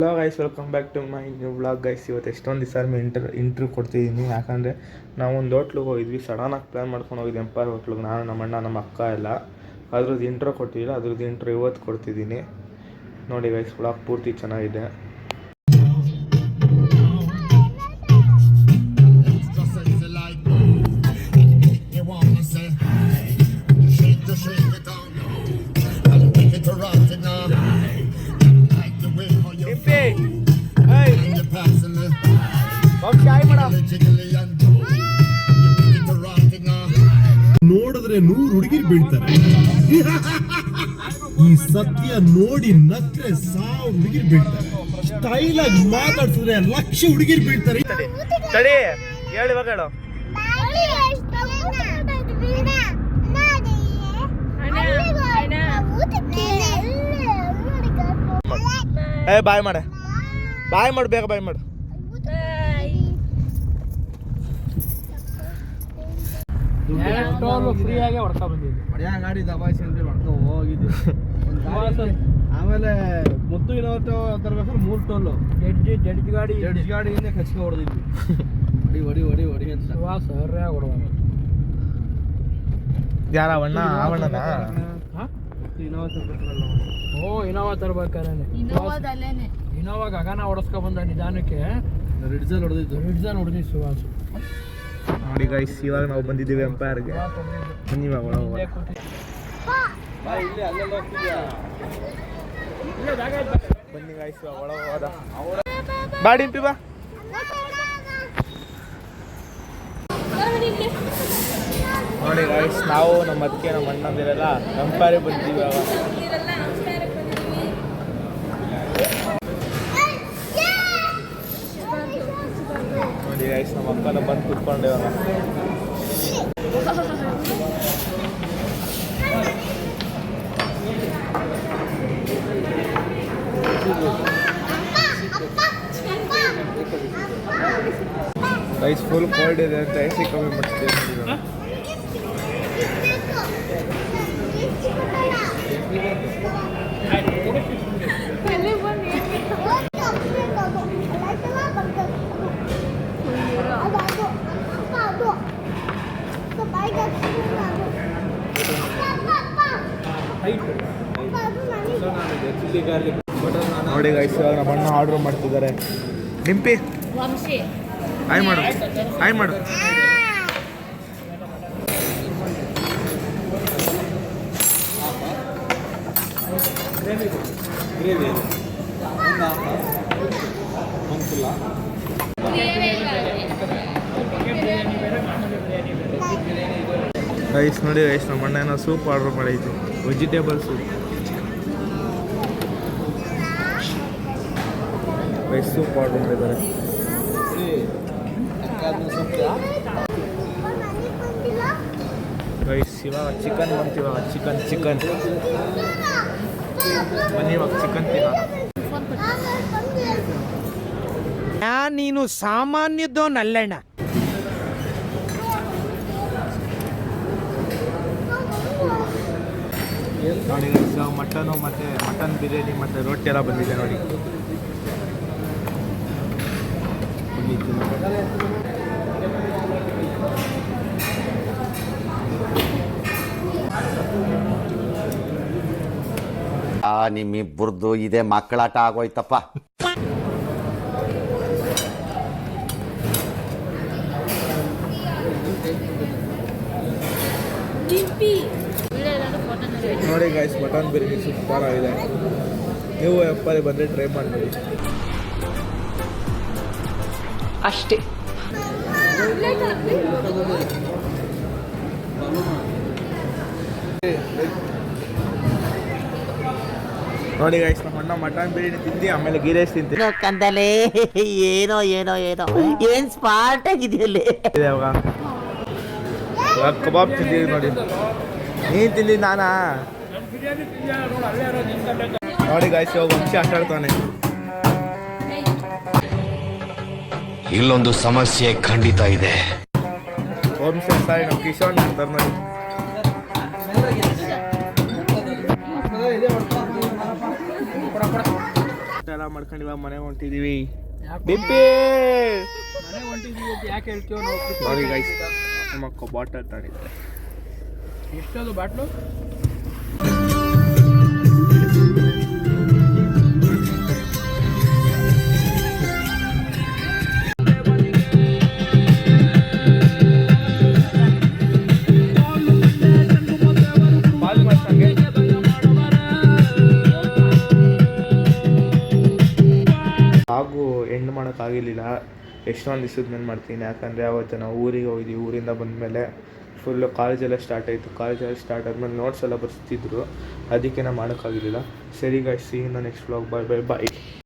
Hello guys, welcome back to my new vlog guys. ಇವತ್ತು ಎಷ್ಟೊಂದು ದಿವಸ ಇಂಟ್ರ್ಯೂ ಕೊಡ್ತಿದ್ದೀನಿ. ಯಾಕಂದರೆ ನಾವೊಂದು ಹೋಟ್ಲಿಗೆ ಹೋಗಿದ್ವಿ, ಸಡನ್ನಾಗಿ ಪ್ಲ್ಯಾನ್ ಮಾಡ್ಕೊಂಡು ಹೋಗಿದ್ವಿ ಎಂಪೈರ್ ಹೋಟ್ಲಿಗೆ. ನಾನು, ನಮ್ಮ ಅಣ್ಣ, ನಮ್ಮ ಅಕ್ಕ ಎಲ್ಲ ಅದ್ರದ್ದು ಇಂಟ್ರೋ ಕೊಟ್ಟಿಲ್ಲ. ಅದ್ರದ್ದು ಇಂಟ್ರೋ ಇವತ್ತು ಕೊಡ್ತಿದ್ದೀನಿ. ನೋಡಿ ಗೈಸ್, ವ್ಲಾಗ್ ಪೂರ್ತಿ ಚೆನ್ನಾಗಿದೆ. ನೋಡಿದ್ರೆ 100 ಹುಡುಗಿರು ಬೀಳ್ತಾರೆ. ಈ ಸತ್ಯ ನೋಡಿ ನಕ್ರೆ 1000 ಹುಡುಗಿರು ಬೀಳ್ತಾರೆ. ಸ್ಟೈಲ್ ಆಗಿ ಮಾತಾಡ್ಸಿದ್ರೆ 1,00,000 ಹುಡುಗಿರು ಬೀಳ್ತಾರೆ. ತಡಿ ಹೇಳಿ ಮಗಳು. ಬಾಯ್ ಮಾಡ, ಬಾಯ್ ಮಾಡು, ಬೇಗ ಬಾಯ್ ಮಾಡು. ಫ್ರೀಯಾಗಿ ಹೊಡ್ಕೊ ಬಂದಿದ್ದೆ. ಹೊಡ್ಯಾ ಗಾಡಿ ದಬಾಯಿಸಿ ಅಂತ ಹೊಡ್ಕೊ ಹೋಗಿದ್ದೆ. ಆಮೇಲೆ ಮುತ್ತು ಇನೋಟೋ ತರ್ಬೇಕಾದ್ರೆ 3 ಟೋಲು ಜಡ್ಜ್ ಗಾಡಿಯಿಂದ ಕಚ್ಕೊ ಹೊಡೆದಿದ್ವಿ. ಹೊಡಿ ಅಂತ ಸರಿಯಾಗಿ ಹೊಡ್ಕೊಂಡ್ ಯಾರ ಅವಣ್ಣ? ಅವಣ್ಣನಾ? ಇನೋವಾ ತರ್ಬೇಕಾರೆ ಇನೋವಾ ಗಗನ ಹೊಡೆಸ್ಕೊ ಬಂದ ನಿಧಾನಕ್ಕೆ. ರಿಡ್ಜಲ್ ಹೊಡೆದಿದ್ದು ಸುವಾಸು. ನೋಡಿ ಗೈಸ್, ಇವಾಗ ನಾವು ಬಂದಿದ್ದೀವಿ ಎಂಪೈರ್ಗೆ. ಬನ್ನಿ ಇವಾಗ ಒಳಗೆ. ಬನ್ನಿ ಗೈಸ್, ಒಳಗೆ ಹೋದ ಬಾ ಡಿಂಪಿ ಬಾ. ನೋಡಿ ಗೈಸ್, ನಾವು ನಮ್ಮ ಅದಕ್ಕೆ ನಮ್ಮ ಅಣ್ಣಂದಿರೆಲ್ಲ ಎಂಪೈರಿಗೆ ಬಂದಿದ್ದೀವಿ. ಇವಾಗ ನೋಡಿ ಗೈಸ್, ನಮ್ಮ ಅಕ್ಕನ ಬಂದು ಕೂತ್ಕೊಂಡು ಇವಾಗ ಗೈಸ್ ಫುಲ್ ಕೋಲ್ಡ್ ಇದೆ ಅಂತ AC ಕಮ್ಮಿ ಮಾಡ್ತೀವಿ. ನೋಡಿ ಗೈಸ್, ಇವಾಗ ನಮ್ಮ ಅಣ್ಣ ಆರ್ಡರ್ ಮಾಡ್ತಿದ್ದಾರೆ. ಡಿಂಪಿ ಹಾಯ್ ಮಾಡು, ಹಾಯ್ ಮಾಡು. ಗೈಸ್ ನೋಡಿ ಗೈಸ್, ನಮ್ಮ ಅಣ್ಣ ಏನೋ ಸೂಪ್ ಆರ್ಡರ್ ಮಾಡೈತಿ, vegetable soup. Guys soup order ಮಾಡಿದ್ದಾರೆ. ಗೈಸ್ ಇವಾಗ ಚಿಕನ್ ಬಂತು. ಚಿಕನ್ ಬನ್ನಿ ಇವಾಗ ಚಿಕನ್ ತಿನ್ನೋಣ. ನೀನು ಸಾಮಾನ್ಯದೋನಲ್ಲಣ್ಣ. ನೋಡಿ ಗೈಸ್, ಮಟನು ಮತ್ತು ಮಟನ್ ಬಿರಿಯಾನಿ ಮತ್ತು ರೊಟ್ಟಿ ಎಲ್ಲ ಬಂದಿದೆ ನೋಡಿ. ನಿಮ್ಮಿಬ್ಬರದು ಇದೇ ಮಕ್ಕಳಾಟ ಆಗೋಯ್ತಪ್ಪ. ನೋಡಿ ಗೈಸ್, ಮಟನ್ ಬಿರಿಯಾನಿ ಸೂಪರ್ ಆಗಿದೆ. ನೀವು ಎಪ್ಪಲ್ಲಿ ಬಂದರೆ ಟ್ರೈ ಮಾಡಿ ಅಷ್ಟೇ. ನೋಡಿ ಗೈಸ್, ನಮ್ಮ ಅಣ್ಣ ಮಟನ್ ಬಿರಿಯಾನಿ ತಿಂದು ಆಮೇಲೆ ಗೀ ರೈಸ್ ತಿಂತೀನಿ. ಕಂದಲೇ ಏನೋ ಏನ್ ಸ್ಪಾಟ್ ಆಗಿದೆಯಲ್ಲಿ. ಇವಾಗ ಕಬಾಬ್ ತಿಂದಿದ್ದೀವಿ ನೋಡಿ. ನೀನು ತಿಂದಿದ್ದು ನಾನಾ? ನೋಡಿ ಗೈಸ್, ಇವಾಗ ವಂಶಿ ಆಟ ಆಡ್ತಾನೆ. ಇಲ್ಲೊಂದು ಸಮಸ್ಯೆ ಖಂಡಿತ ಇದೆ. ವಂಶಿ ಸಾರಿ, ನಾವು ಕಿಶೋರ್ ಅಂತಾರೆ ನೋಡಿ. ಎಲ್ಲ ಮಾಡ್ಕೊಂಡು ಇವಾಗ ಮನೆಗೆ ಹೊಂಟಿದೀವಿ. ಯಾಕೆ ಬಿಪ್ಪಿ ಮನೆ ಹೊಂಟಿದ್ದೀವಿ ಅಂತ ಯಾಕೆ ಹೇಳ್ತೀವೋ ನಾವು ನೋಡಿ ಗೈಸ್, ನಮ್ಮ ಅಕ್ಕ ಬಾಟಲ್ ತಗೊಂಡಿದ್ದಾರೆ. ಎಷ್ಟದು ಬಾಟ್ಲು? ಪಾಲ್ ಮಾಡ್ಸಂಗೆ ಹಾಗೂ ಎಂಡ್ ಮಾಡೋಕ್ಕಾಗಿರಲಿಲ್ಲ. ಎಷ್ಟೊಂದು ದಿವಸದ ಮೇಲೆ ಮಾಡ್ತೀನಿ, ಯಾಕಂದರೆ ಅವತ್ತು ನಾವು ಊರಿಗೆ ಹೋಗಿದ್ವಿ. ಊರಿಂದ ಬಂದಮೇಲೆ ಫುಲ್ಲು ಕಾಲೇಜೆಲ್ಲ ಸ್ಟಾರ್ಟ್ ಆಯಿತು. ಕಾಲೇಜೆಲ್ಲ ಸ್ಟಾರ್ಟ್ ಆದಮೇಲೆ ನೋಟ್ಸ್ ಎಲ್ಲ ಬರ್ತಿದ್ರು, ಅದಕ್ಕೆ ನಾವು ಮಾಡೋಕ್ಕಾಗಿರಲಿಲ್ಲ. ಸರಿ guys, see in the next vlog. Bye bye bye.